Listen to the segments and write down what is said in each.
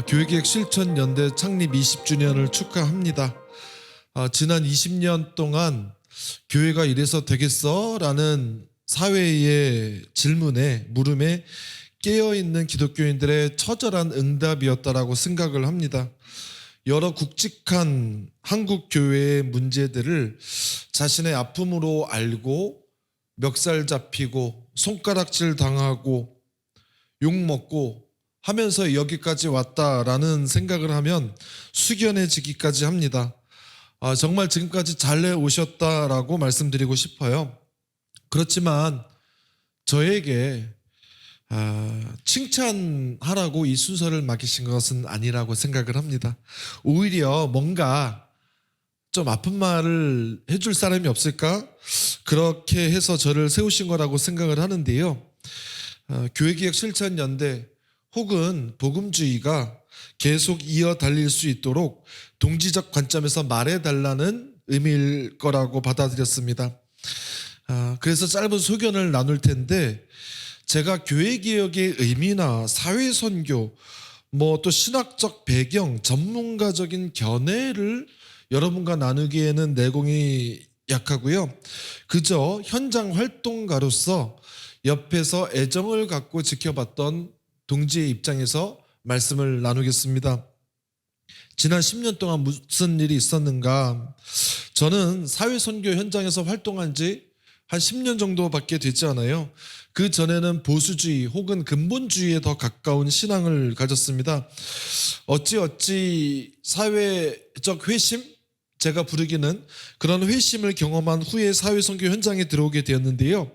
교회개혁 실천연대 창립 20주년을 축하합니다. 지난 20년 동안 교회가 이래서 되겠어? 라는 사회의 물음에 깨어있는 기독교인들의 처절한 응답이었다라고 생각을 합니다. 여러 굵직한 한국 교회의 문제들을 자신의 아픔으로 알고 멱살 잡히고 손가락질 당하고 욕먹고 하면서 여기까지 왔다라는 생각을 하면 숙연해지기까지 합니다. 정말 지금까지 잘 해오셨다라고 말씀드리고 싶어요. 그렇지만 저에게 칭찬하라고 이 순서를 맡기신 것은 아니라고 생각을 합니다. 오히려 뭔가 좀 아픈 말을 해줄 사람이 없을까? 그렇게 해서 저를 세우신 거라고 생각을 하는데요. 교회개혁 실천연대 혹은 복음주의가 계속 이어 달릴 수 있도록 동지적 관점에서 말해달라는 의미일 거라고 받아들였습니다. 그래서 짧은 소견을 나눌 텐데, 제가 교회개혁의 의미나 사회선교, 또 신학적 배경, 전문가적인 견해를 여러분과 나누기에는 내공이 약하고요. 그저 현장 활동가로서 옆에서 애정을 갖고 지켜봤던 동지의 입장에서 말씀을 나누겠습니다. 지난 10년 동안 무슨 일이 있었는가? 저는 사회선교 현장에서 활동한 지 한 10년 정도밖에 되지 않아요. 그 전에는 보수주의 혹은 근본주의에 더 가까운 신앙을 가졌습니다. 어찌 사회적 회심? 제가 부르기는 그런 회심을 경험한 후에 사회선교 현장에 들어오게 되었는데요.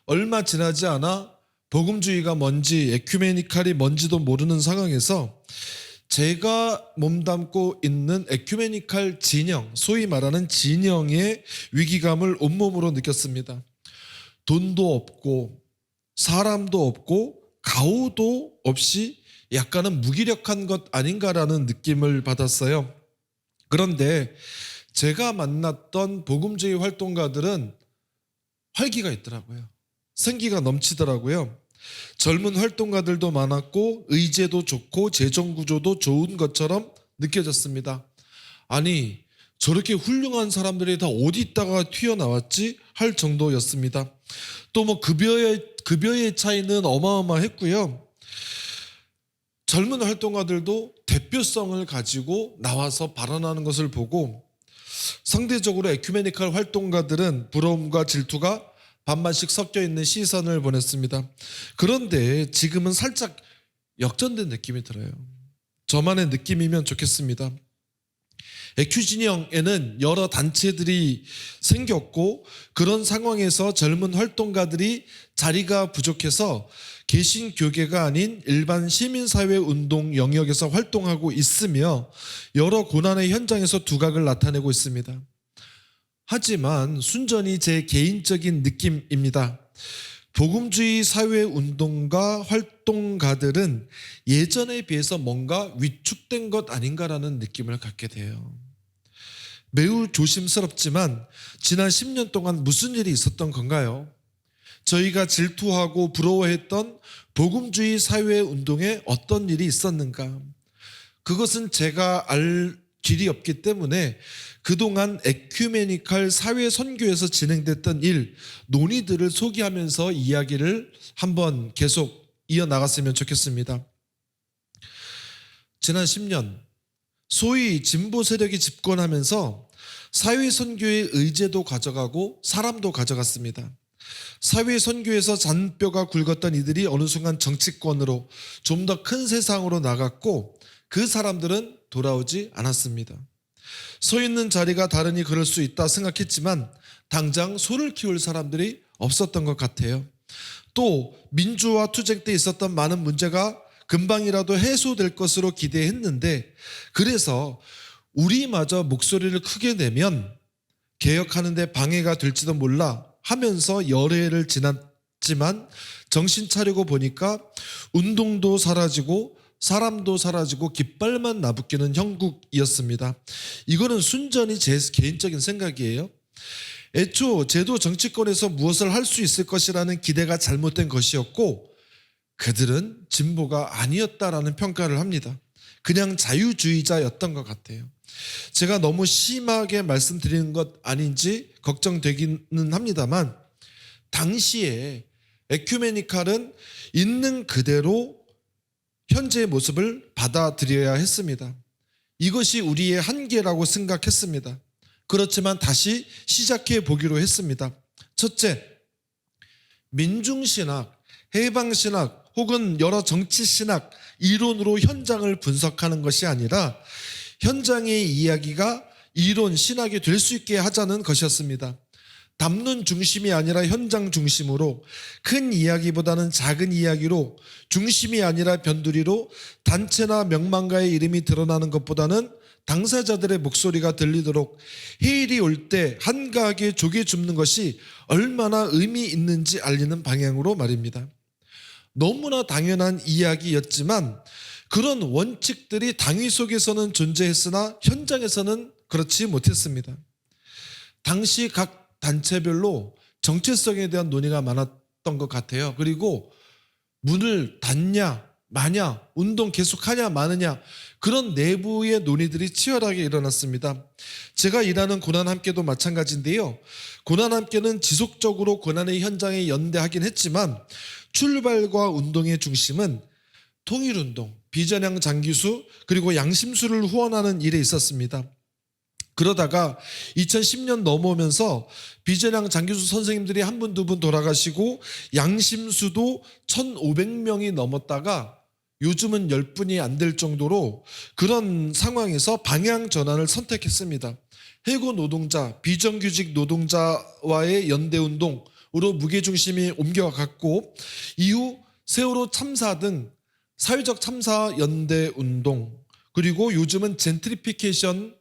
얼마 지나지 않아 복음주의가 뭔지, 에큐메니칼이 뭔지도 모르는 상황에서 제가 몸담고 있는 에큐메니칼 진영, 소위 말하는 진영의 위기감을 온몸으로 느꼈습니다. 돈도 없고 사람도 없고 가오도 없이 약간은 무기력한 것 아닌가라는 느낌을 받았어요. 그런데 제가 만났던 복음주의 활동가들은 활기가 있더라고요. 생기가 넘치더라고요. 젊은 활동가들도 많았고 의제도 좋고 재정구조도 좋은 것처럼 느껴졌습니다. 아니, 저렇게 훌륭한 사람들이 다 어디 있다가 튀어나왔지? 할 정도였습니다. 또 급여의 차이는 어마어마했고요. 젊은 활동가들도 대표성을 가지고 나와서 발언하는 것을 보고 상대적으로 에큐메니칼 활동가들은 부러움과 질투가 반반씩 섞여 있는 시선을 보냈습니다. 그런데 지금은 살짝 역전된 느낌이 들어요. 저만의 느낌이면 좋겠습니다. 에큐진영에는 여러 단체들이 생겼고 그런 상황에서 젊은 활동가들이 자리가 부족해서 개신교계가 아닌 일반 시민사회 운동 영역에서 활동하고 있으며 여러 고난의 현장에서 두각을 나타내고 있습니다. 하지만 순전히 제 개인적인 느낌입니다. 복음주의 사회운동가 활동가들은 예전에 비해서 뭔가 위축된 것 아닌가라는 느낌을 갖게 돼요. 매우 조심스럽지만 지난 10년 동안 무슨 일이 있었던 건가요? 저희가 질투하고 부러워했던 복음주의 사회운동에 어떤 일이 있었는가? 그것은 제가 알 길이 없기 때문에 그동안 에큐메니칼 사회 선교에서 진행됐던 일, 논의들을 소개하면서 이야기를 한번 계속 이어나갔으면 좋겠습니다. 지난 10년 소위 진보 세력이 집권하면서 사회 선교의 의제도 가져가고 사람도 가져갔습니다. 사회 선교에서 잔뼈가 굵었던 이들이 어느 순간 정치권으로 좀 더 큰 세상으로 나갔고 그 사람들은 돌아오지 않았습니다. 서 있는 자리가 다르니 그럴 수 있다 생각했지만 당장 소를 키울 사람들이 없었던 것 같아요. 또 민주화 투쟁 때 있었던 많은 문제가 금방이라도 해소될 것으로 기대했는데, 그래서 우리마저 목소리를 크게 내면 개혁하는 데 방해가 될지도 몰라 하면서 열해를 지났지만 정신 차리고 보니까 운동도 사라지고 사람도 사라지고 깃발만 나부끼는 형국이었습니다. 이거는 순전히 제 개인적인 생각이에요. 애초 제도 정치권에서 무엇을 할 수 있을 것이라는 기대가 잘못된 것이었고, 그들은 진보가 아니었다라는 평가를 합니다. 그냥 자유주의자였던 것 같아요. 제가 너무 심하게 말씀드리는 것 아닌지 걱정되기는 합니다만, 당시에 에큐메니칼은 있는 그대로 현재의 모습을 받아들여야 했습니다. 이것이 우리의 한계라고 생각했습니다. 그렇지만 다시 시작해 보기로 했습니다. 첫째, 민중신학, 해방신학 혹은 여러 정치신학 이론으로 현장을 분석하는 것이 아니라 현장의 이야기가 이론, 신학이 될 수 있게 하자는 것이었습니다. 담론 중심이 아니라 현장 중심으로, 큰 이야기보다는 작은 이야기로, 중심이 아니라 변두리로 단체나 명망가의 이름이 드러나는 것보다는 당사자들의 목소리가 들리도록 해일이 올 때 한가하게 조개 줍는 것이 얼마나 의미 있는지 알리는 방향으로 말입니다. 너무나 당연한 이야기였지만 그런 원칙들이 당위 속에서는 존재했으나 현장에서는 그렇지 못했습니다. 당시 각 단체별로 정체성에 대한 논의가 많았던 것 같아요. 그리고 문을 닫냐 마냐, 운동 계속하냐 마느냐, 그런 내부의 논의들이 치열하게 일어났습니다. 제가 일하는 고난함께도 마찬가지인데요. 고난함께는 지속적으로 고난의 현장에 연대하긴 했지만 출발과 운동의 중심은 통일운동, 비전향 장기수 그리고 양심수를 후원하는 일에 있었습니다. 그러다가 2010년 넘어오면서 비전향 장기수 선생님들이 한 분, 두 분 돌아가시고 양심수도 1,500명이 넘었다가 요즘은 10분이 안 될 정도로 그런 상황에서 방향 전환을 선택했습니다. 해고 노동자, 비정규직 노동자와의 연대운동으로 무게중심이 옮겨갔고, 이후 세월호 참사 등 사회적 참사 연대운동, 그리고 요즘은 젠트리피케이션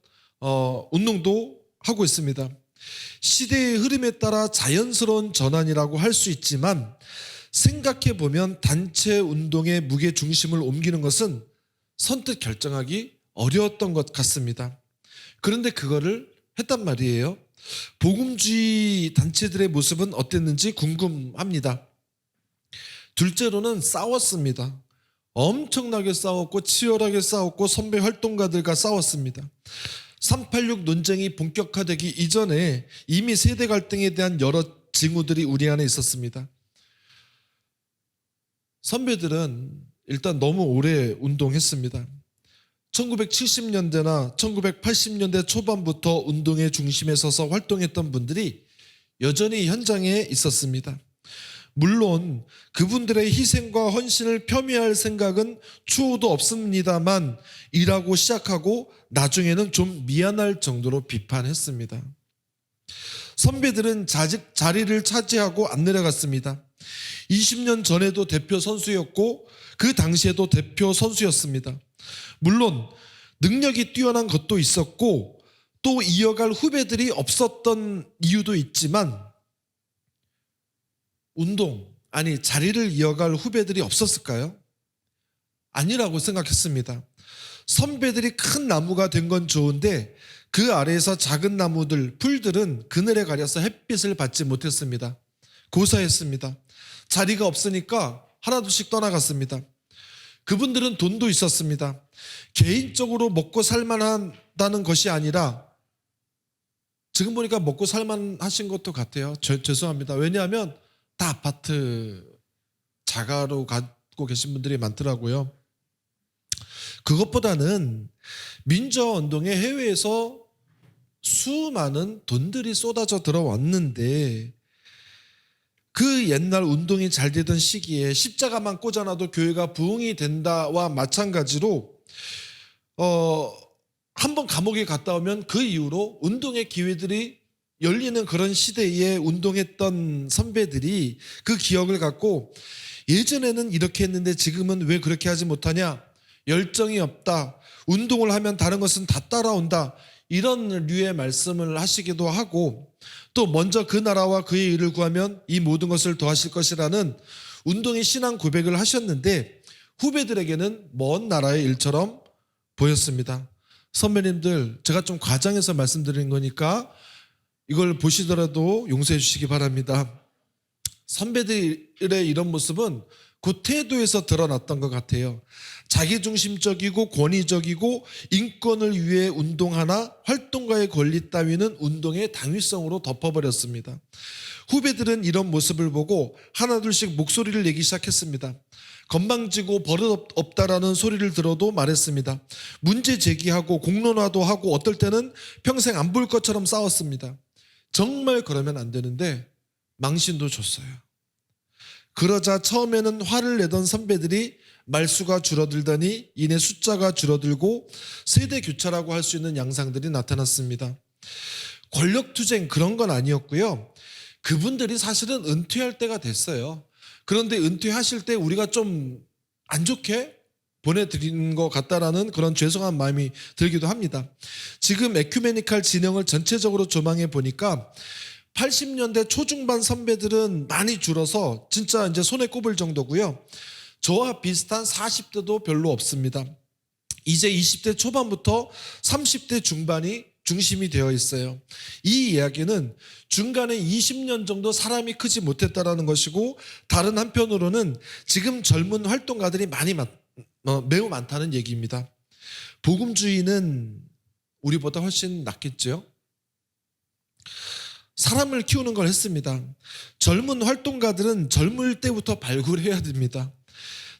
운동도 하고 있습니다. 시대의 흐름에 따라 자연스러운 전환이라고 할 수 있지만 생각해 보면 단체 운동의 무게 중심을 옮기는 것은 선뜻 결정하기 어려웠던 것 같습니다. 그런데 그거를 했단 말이에요. 복음주의 단체들의 모습은 어땠는지 궁금합니다. 둘째로는 싸웠습니다. 엄청나게 싸웠고 치열하게 싸웠고 선배 활동가들과 싸웠습니다. 386 논쟁이 본격화되기 이전에 이미 세대 갈등에 대한 여러 징후들이 우리 안에 있었습니다. 선배들은 일단 너무 오래 운동했습니다. 1970년대나 1980년대 초반부터 운동의 중심에 서서 활동했던 분들이 여전히 현장에 있었습니다. 물론 그분들의 희생과 헌신을 폄훼할 생각은 추호도 없습니다만 일하고 시작하고 나중에는 좀 미안할 정도로 비판했습니다. 선배들은 자리를 차지하고 안 내려갔습니다. 20년 전에도 대표 선수였고 그 당시에도 대표 선수였습니다. 물론 능력이 뛰어난 것도 있었고 또 이어갈 후배들이 없었던 이유도 있지만 자리를 이어갈 후배들이 없었을까요? 아니라고 생각했습니다. 선배들이 큰 나무가 된 건 좋은데 그 아래에서 작은 나무들, 풀들은 그늘에 가려서 햇빛을 받지 못했습니다. 고사했습니다. 자리가 없으니까 하나둘씩 떠나갔습니다. 그분들은 돈도 있었습니다. 개인적으로 먹고 살만하다는 것이 아니라 지금 보니까 먹고 살만하신 것도 같아요. 죄송합니다. 왜냐하면 다 아파트 자가로 갖고 계신 분들이 많더라고요. 그것보다는 민주화운동에 해외에서 수많은 돈들이 쏟아져 들어왔는데 그 옛날 운동이 잘 되던 시기에 십자가만 꽂아놔도 교회가 부흥이 된다와 마찬가지로 한번 감옥에 갔다 오면 그 이후로 운동의 기회들이 열리는 그런 시대에 운동했던 선배들이 그 기억을 갖고 예전에는 이렇게 했는데 지금은 왜 그렇게 하지 못하냐, 열정이 없다, 운동을 하면 다른 것은 다 따라온다, 이런 류의 말씀을 하시기도 하고 또 먼저 그 나라와 그의 일을 구하면 이 모든 것을 더하실 것이라는 운동의 신앙 고백을 하셨는데 후배들에게는 먼 나라의 일처럼 보였습니다. 선배님들, 제가 좀 과장해서 말씀드린 거니까 이걸 보시더라도 용서해 주시기 바랍니다. 선배들의 이런 모습은 그 태도에서 드러났던 것 같아요. 자기중심적이고 권위적이고 인권을 위해 운동하나 활동가의 권리 따위는 운동의 당위성으로 덮어버렸습니다. 후배들은 이런 모습을 보고 하나둘씩 목소리를 내기 시작했습니다. 건방지고 버릇 없다라는 소리를 들어도 말했습니다. 문제 제기하고 공론화도 하고 어떨 때는 평생 안 볼 것처럼 싸웠습니다. 정말 그러면 안 되는데 망신도 줬어요. 그러자 처음에는 화를 내던 선배들이 말수가 줄어들더니 이내 숫자가 줄어들고 세대 교차라고 할 수 있는 양상들이 나타났습니다. 권력투쟁 그런 건 아니었고요. 그분들이 사실은 은퇴할 때가 됐어요. 그런데 은퇴하실 때 우리가 좀 안 좋게 보내드린 것 같다라는 그런 죄송한 마음이 들기도 합니다. 지금 에큐메니칼 진영을 전체적으로 조망해 보니까 80년대 초중반 선배들은 많이 줄어서 진짜 이제 손에 꼽을 정도고요. 저와 비슷한 40대도 별로 없습니다. 이제 20대 초반부터 30대 중반이 중심이 되어 있어요. 이 이야기는 중간에 20년 정도 사람이 크지 못했다라는 것이고, 다른 한편으로는 지금 젊은 활동가들이 매우 많다는 얘기입니다. 복음주의는 우리보다 훨씬 낫겠죠. 사람을 키우는 걸 했습니다. 젊은 활동가들은 젊을 때부터 발굴해야 됩니다.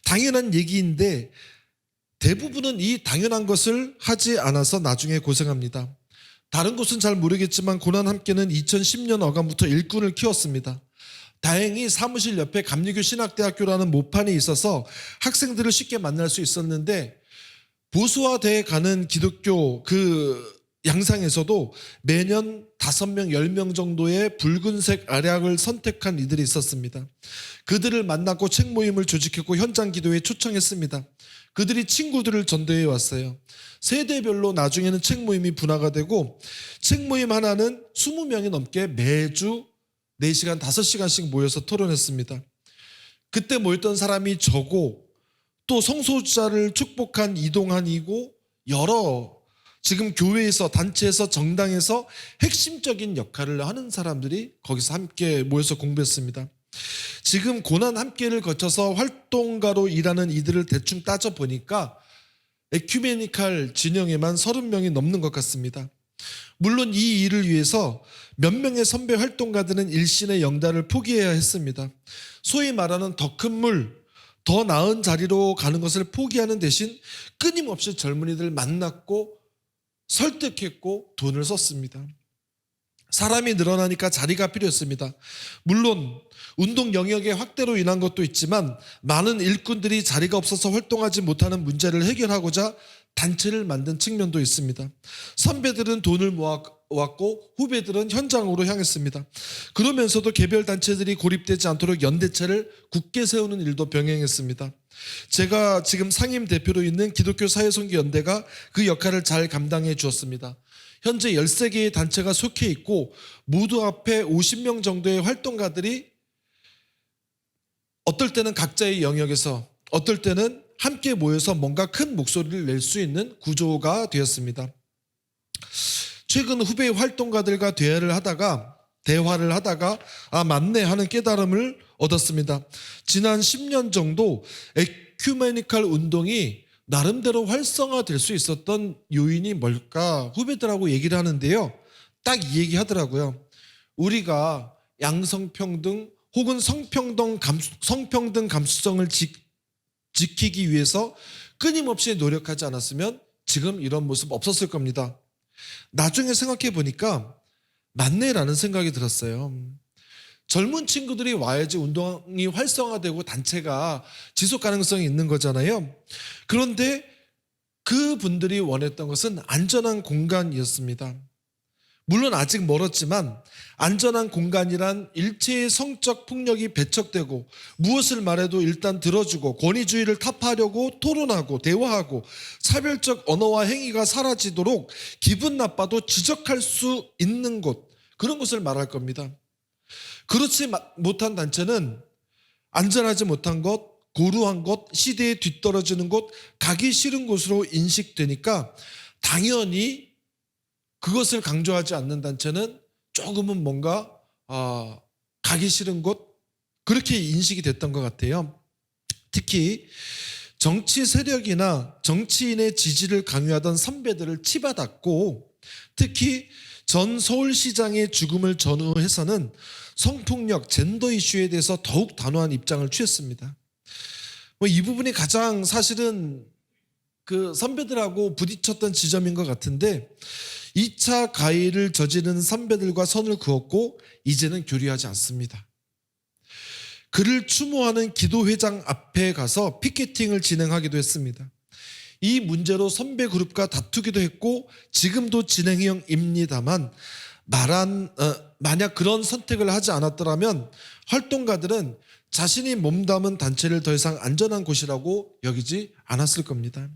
당연한 얘기인데 대부분은 이 당연한 것을 하지 않아서 나중에 고생합니다. 다른 곳은 잘 모르겠지만 고난함께는 2010년 어간부터 일꾼을 키웠습니다. 다행히 사무실 옆에 감리교 신학대학교라는 모판이 있어서 학생들을 쉽게 만날 수 있었는데, 보수화돼 가는 기독교 그 양상에서도 매년 5명, 10명 정도의 붉은색 아략을 선택한 이들이 있었습니다. 그들을 만났고 책 모임을 조직했고 현장 기도에 초청했습니다. 그들이 친구들을 전도해 왔어요. 세대별로 나중에는 책 모임이 분화가 되고, 책 모임 하나는 20명이 넘게 매주 4시간, 5시간씩 모여서 토론했습니다. 그때 모였던 사람이 저고, 또 성소자를 축복한 이동환이고, 여러 지금 교회에서, 단체에서, 정당에서 핵심적인 역할을 하는 사람들이 거기서 함께 모여서 공부했습니다. 지금 고난 함께를 거쳐서 활동가로 일하는 이들을 대충 따져보니까 에큐메니칼 진영에만 30명이 넘는 것 같습니다. 물론 이 일을 위해서 몇 명의 선배 활동가들은 일신의 영달을 포기해야 했습니다. 소위 말하는 더 큰 물, 더 나은 자리로 가는 것을 포기하는 대신 끊임없이 젊은이들 만났고 설득했고 돈을 썼습니다. 사람이 늘어나니까 자리가 필요했습니다. 물론 운동 영역의 확대로 인한 것도 있지만 많은 일꾼들이 자리가 없어서 활동하지 못하는 문제를 해결하고자 단체를 만든 측면도 있습니다. 선배들은 돈을 모았고 후배들은 현장으로 향했습니다. 그러면서도 개별 단체들이 고립되지 않도록 연대체를 굳게 세우는 일도 병행했습니다. 제가 지금 상임 대표로 있는 기독교 사회선교연대가 그 역할을 잘 감당해 주었습니다. 현재 13개의 단체가 속해 있고 모두 앞에 50명 정도의 활동가들이 어떨 때는 각자의 영역에서, 어떨 때는 함께 모여서 뭔가 큰 목소리를 낼 수 있는 구조가 되었습니다. 최근 후배 활동가들과 대화를 하다가 맞네 하는 깨달음을 얻었습니다. 지난 10년 정도 에큐메니칼 운동이 나름대로 활성화될 수 있었던 요인이 뭘까 후배들하고 얘기를 하는데요. 딱 이 얘기 하더라고요. 우리가 양성평등 혹은 성평등 감수성을 지키기 위해서 끊임없이 노력하지 않았으면 지금 이런 모습 없었을 겁니다. 나중에 생각해 보니까 맞네라는 생각이 들었어요. 젊은 친구들이 와야지 운동이 활성화되고 단체가 지속 가능성이 있는 거잖아요. 그런데 그분들이 원했던 것은 안전한 공간이었습니다. 물론 아직 멀었지만 안전한 공간이란 일체의 성적 폭력이 배척되고 무엇을 말해도 일단 들어주고 권위주의를 타파하려고 토론하고 대화하고 차별적 언어와 행위가 사라지도록 기분 나빠도 지적할 수 있는 곳, 그런 곳을 말할 겁니다. 그렇지 못한 단체는 안전하지 못한 것, 고루한 것, 시대에 뒤떨어지는 곳, 가기 싫은 곳으로 인식되니까 당연히 그것을 강조하지 않는 단체는 조금은 뭔가 가기 싫은 곳, 그렇게 인식이 됐던 것 같아요. 특히 정치 세력이나 정치인의 지지를 강요하던 선배들을 치받았고, 특히 전 서울시장의 죽음을 전후해서는 성폭력, 젠더 이슈에 대해서 더욱 단호한 입장을 취했습니다. 이 부분이 가장 사실은 그 선배들하고 부딪혔던 지점인 것 같은데, 2차 가해를 저지른 선배들과 선을 그었고 이제는 교류하지 않습니다. 그를 추모하는 기도회장 앞에 가서 피켓팅을 진행하기도 했습니다. 이 문제로 선배 그룹과 다투기도 했고 지금도 진행형입니다만, 만약 그런 선택을 하지 않았더라면 활동가들은 자신이 몸담은 단체를 더 이상 안전한 곳이라고 여기지 않았을 겁니다.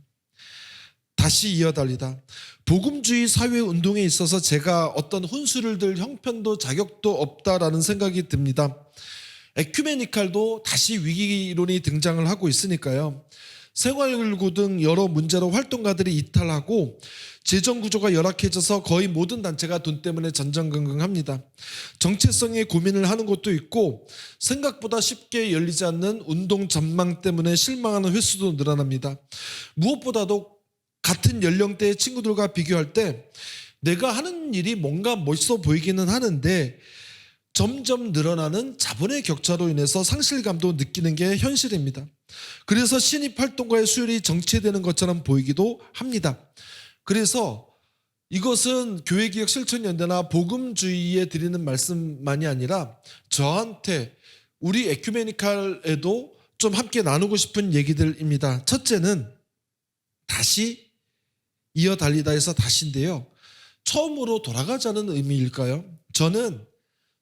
다시 이어달리다. 복음주의 사회운동에 있어서 제가 어떤 혼수를 들 형편도 자격도 없다라는 생각이 듭니다. 에큐메니칼도 다시 위기론이 등장을 하고 있으니까요. 생활고 등 여러 문제로 활동가들이 이탈하고 재정구조가 열악해져서 거의 모든 단체가 돈 때문에 전전긍긍합니다. 정체성에 고민을 하는 것도 있고 생각보다 쉽게 열리지 않는 운동 전망 때문에 실망하는 횟수도 늘어납니다. 무엇보다도 같은 연령대의 친구들과 비교할 때 내가 하는 일이 뭔가 멋있어 보이기는 하는데 점점 늘어나는 자본의 격차로 인해서 상실감도 느끼는 게 현실입니다. 그래서 신입 활동가의 수율이 정체되는 것처럼 보이기도 합니다. 그래서 이것은 교회개혁실천연대나 복음주의에 드리는 말씀만이 아니라 저한테 우리 에큐메니칼에도 좀 함께 나누고 싶은 얘기들입니다. 첫째는 다시 이어달리다에서 다시인데요. 처음으로 돌아가자는 의미일까요? 저는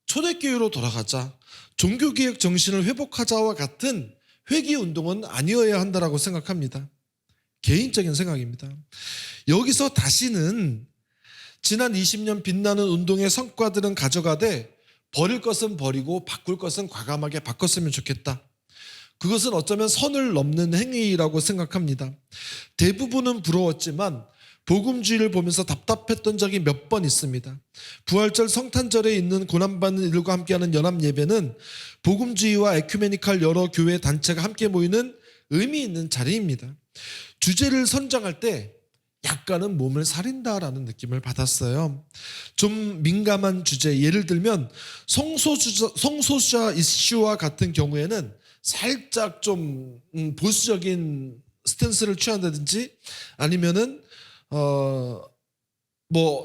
초대교회로 돌아가자, 종교개혁 정신을 회복하자와 같은 회귀운동은 아니어야 한다고 생각합니다. 개인적인 생각입니다. 여기서 다시는 지난 20년 빛나는 운동의 성과들은 가져가되 버릴 것은 버리고 바꿀 것은 과감하게 바꿨으면 좋겠다. 그것은 어쩌면 선을 넘는 행위라고 생각합니다. 대부분은 부러웠지만 복음주의를 보면서 답답했던 적이 몇 번 있습니다. 부활절 성탄절에 있는 고난받는 이들과 함께하는 연합예배는 복음주의와 에큐메니칼 여러 교회 단체가 함께 모이는 의미 있는 자리입니다. 주제를 선정할 때 약간은 몸을 사린다라는 느낌을 받았어요. 좀 민감한 주제, 예를 들면 성소수자 이슈와 같은 경우에는 살짝 좀 보수적인 스탠스를 취한다든지 아니면은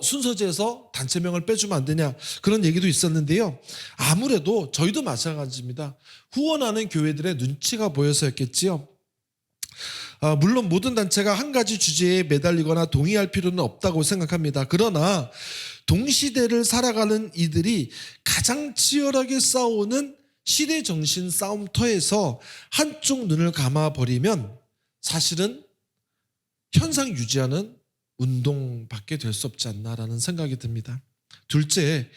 순서지에서 단체명을 빼주면 안 되냐 그런 얘기도 있었는데요. 아무래도 저희도 마찬가지입니다. 후원하는 교회들의 눈치가 보여서였겠지요. 물론 모든 단체가 한 가지 주제에 매달리거나 동의할 필요는 없다고 생각합니다. 그러나 동시대를 살아가는 이들이 가장 치열하게 싸우는 시대정신 싸움터에서 한쪽 눈을 감아버리면 사실은 현상 유지하는 운동밖에 될 수 없지 않나라는 생각이 듭니다. 둘째,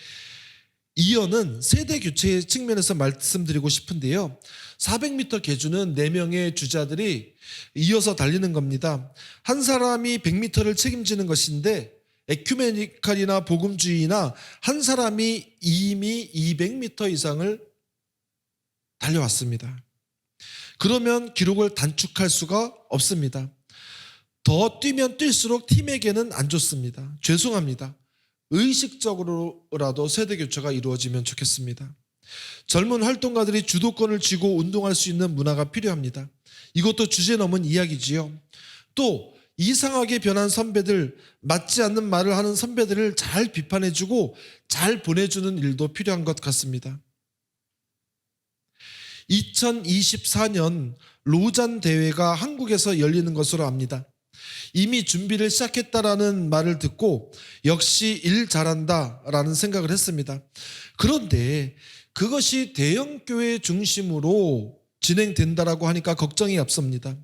이어는 세대 교체의 측면에서 말씀드리고 싶은데요. 400m 계주는 4명의 주자들이 이어서 달리는 겁니다. 한 사람이 100m를 책임지는 것인데 에큐메니칼이나 복음주의나 한 사람이 이미 200m 이상을 달려왔습니다. 그러면 기록을 단축할 수가 없습니다. 더 뛰면 뛸수록 팀에게는 안 좋습니다. 죄송합니다. 의식적으로라도 세대 교체가 이루어지면 좋겠습니다. 젊은 활동가들이 주도권을 쥐고 운동할 수 있는 문화가 필요합니다. 이것도 주제 넘은 이야기지요. 또 이상하게 변한 선배들, 맞지 않는 말을 하는 선배들을 잘 비판해주고 잘 보내주는 일도 필요한 것 같습니다. 2024년 로잔 대회가 한국에서 열리는 것으로 압니다. 이미 준비를 시작했다라는 말을 듣고 역시 일 잘한다라는 생각을 했습니다. 그런데 그것이 대형교회 중심으로 진행된다라고 하니까 걱정이 앞섭니다.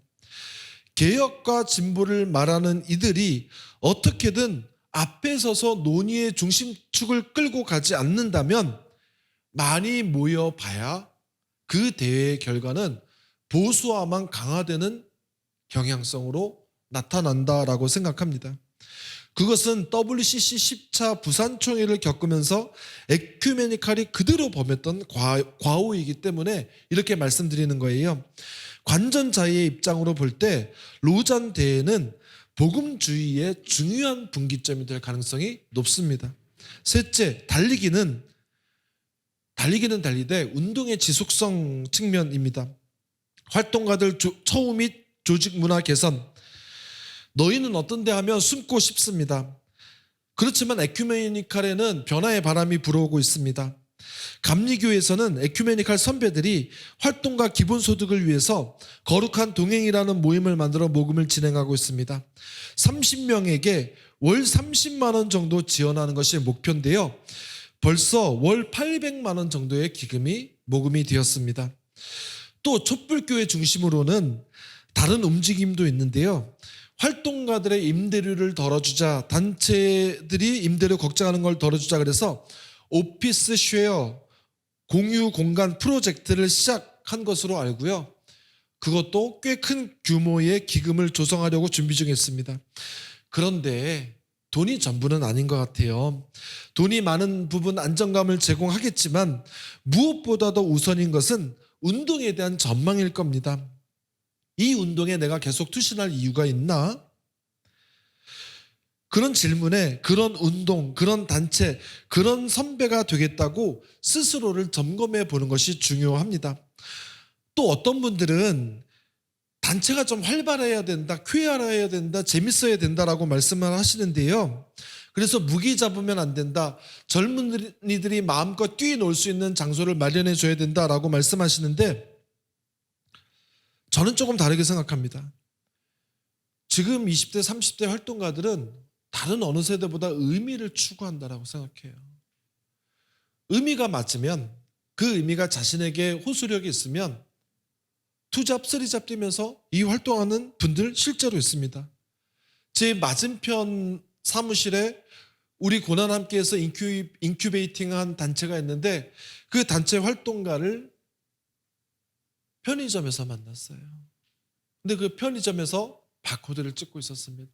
개혁과 진보를 말하는 이들이 어떻게든 앞에 서서 논의의 중심축을 끌고 가지 않는다면 많이 모여봐야 그 대회의 결과는 보수화만 강화되는 경향성으로 나타난다라고 생각합니다. 그것은 WCC 10차 부산총회를 겪으면서 에큐메니칼이 그대로 범했던 과오이기 때문에 이렇게 말씀드리는 거예요. 관전자의 입장으로 볼 때 로잔 대회는 복음주의의 중요한 분기점이 될 가능성이 높습니다. 셋째, 달리기는 달리되 운동의 지속성 측면입니다. 활동가들 처우 및 조직 문화 개선, 너희는 어떤데 하면 숨고 싶습니다. 그렇지만 에큐메니칼에는 변화의 바람이 불어오고 있습니다. 감리교에서는 에큐메니칼 선배들이 활동가 기본소득을 위해서 거룩한 동행이라는 모임을 만들어 모금을 진행하고 있습니다. 30명에게 월 30만 원 정도 지원하는 것이 목표인데요. 벌써 월 800만 원 정도의 기금이 모금이 되었습니다. 또 촛불교회 중심으로는 다른 움직임도 있는데요. 활동가들의 임대료를 덜어주자, 단체들이 임대료 걱정하는 걸 덜어주자 그래서 오피스 쉐어 공유 공간 프로젝트를 시작한 것으로 알고요. 그것도 꽤 큰 규모의 기금을 조성하려고 준비 중에 있습니다. 그런데 돈이 전부는 아닌 것 같아요. 돈이 많은 부분 안정감을 제공하겠지만 무엇보다도 우선인 것은 운동에 대한 전망일 겁니다. 이 운동에 내가 계속 투신할 이유가 있나? 그런 질문에 그런 운동, 그런 단체, 그런 선배가 되겠다고 스스로를 점검해 보는 것이 중요합니다. 또 어떤 분들은 단체가 좀 활발해야 된다, 쾌활해야 된다, 재밌어야 된다라고 말씀을 하시는데요. 그래서 무기 잡으면 안 된다, 젊은이들이 마음껏 뛰놀 수 있는 장소를 마련해 줘야 된다라고 말씀하시는데 저는 조금 다르게 생각합니다. 지금 20대, 30대 활동가들은 다른 어느 세대보다 의미를 추구한다라고 생각해요. 의미가 맞으면 그 의미가 자신에게 호소력이 있으면 투잡, 쓰리잡 뛰면서 이 활동하는 분들 실제로 있습니다. 제 맞은편 사무실에 우리 고난함께에서 인큐베이팅한 단체가 있는데 그 단체 활동가를 편의점에서 만났어요. 근데 그 편의점에서 바코드를 찍고 있었습니다.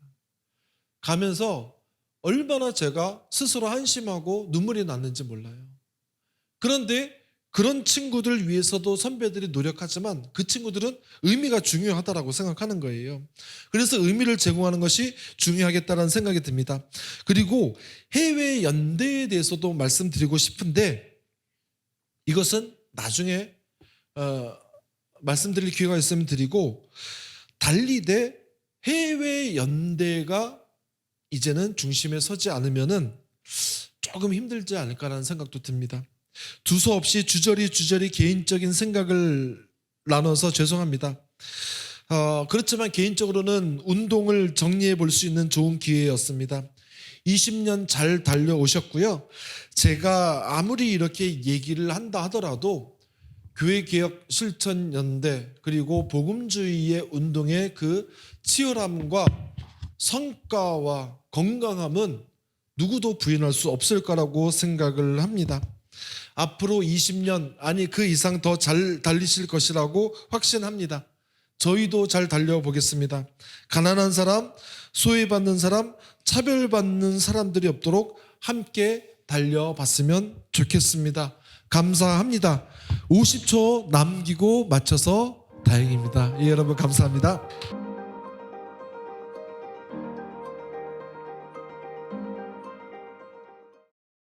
가면서 얼마나 제가 스스로 한심하고 눈물이 났는지 몰라요. 그런데 그런 친구들 위해서도 선배들이 노력하지만 그 친구들은 의미가 중요하다고 생각하는 거예요. 그래서 의미를 제공하는 것이 중요하겠다는 생각이 듭니다. 그리고 해외 연대에 대해서도 말씀드리고 싶은데 이것은 나중에 말씀드릴 기회가 있으면 드리고, 달리되 해외 연대가 이제는 중심에 서지 않으면은 조금 힘들지 않을까라는 생각도 듭니다. 두서없이 주저리 개인적인 생각을 나눠서 죄송합니다. 그렇지만 개인적으로는 운동을 정리해 볼 수 있는 좋은 기회였습니다. 20년 잘 달려오셨고요. 제가 아무리 이렇게 얘기를 한다 하더라도 교회개혁실천연대 그리고 복음주의의 운동의 그 치열함과 성과와 건강함은 누구도 부인할 수 없을 거라고 생각을 합니다. 앞으로 20년 아니 그 이상 더 잘 달리실 것이라고 확신합니다. 저희도 잘 달려보겠습니다. 가난한 사람, 소외받는 사람, 차별받는 사람들이 없도록 함께 달려봤으면 좋겠습니다. 감사합니다. 50초 남기고 마쳐서 다행입니다. 예, 여러분 감사합니다.